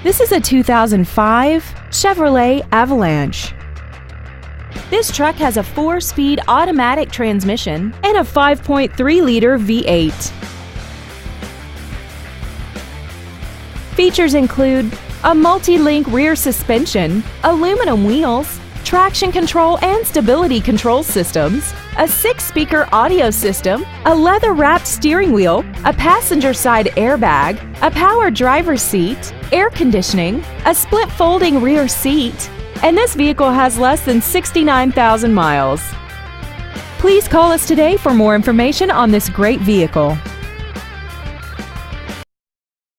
This is a 2005 Chevrolet Avalanche. This truck has a 4-speed automatic transmission and a 5.3-liter V8. Features include a multi-link rear suspension, aluminum wheels, traction control and stability control systems, a 6-speaker audio system, a leather-wrapped steering wheel, a passenger side airbag, a power driver's seat, air conditioning, a split folding rear seat, and this vehicle has less than 69,000 miles. Please call us today for more information on this great vehicle.